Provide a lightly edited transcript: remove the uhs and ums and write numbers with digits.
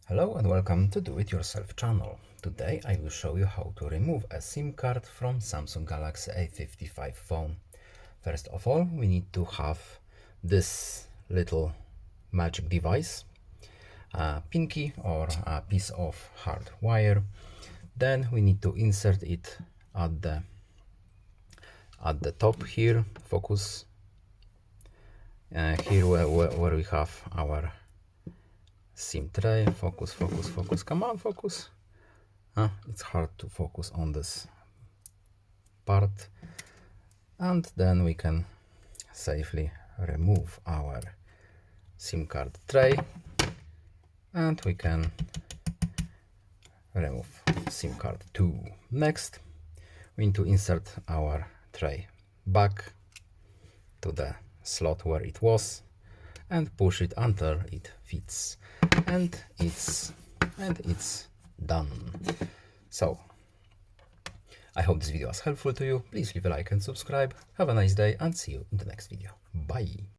Hello and welcome to Do It Yourself channel. Today I will show you how to remove a SIM card from Samsung Galaxy A55 phone. First of all, we need to have this little magic device, a pin key or a piece of hard wire. Then we need to insert it at the top here, focus, here where we have our SIM tray. Focus, focus, focus, come on, focus. It's hard to focus on this part. And then we can safely remove our SIM card tray, and we can remove SIM card 2. Next, we need to insert our tray back to the slot where it was and push it until it fits, and it's done. So I hope this video was helpful to you. Please leave a like and subscribe. Have a nice day and see you in the next video. Bye.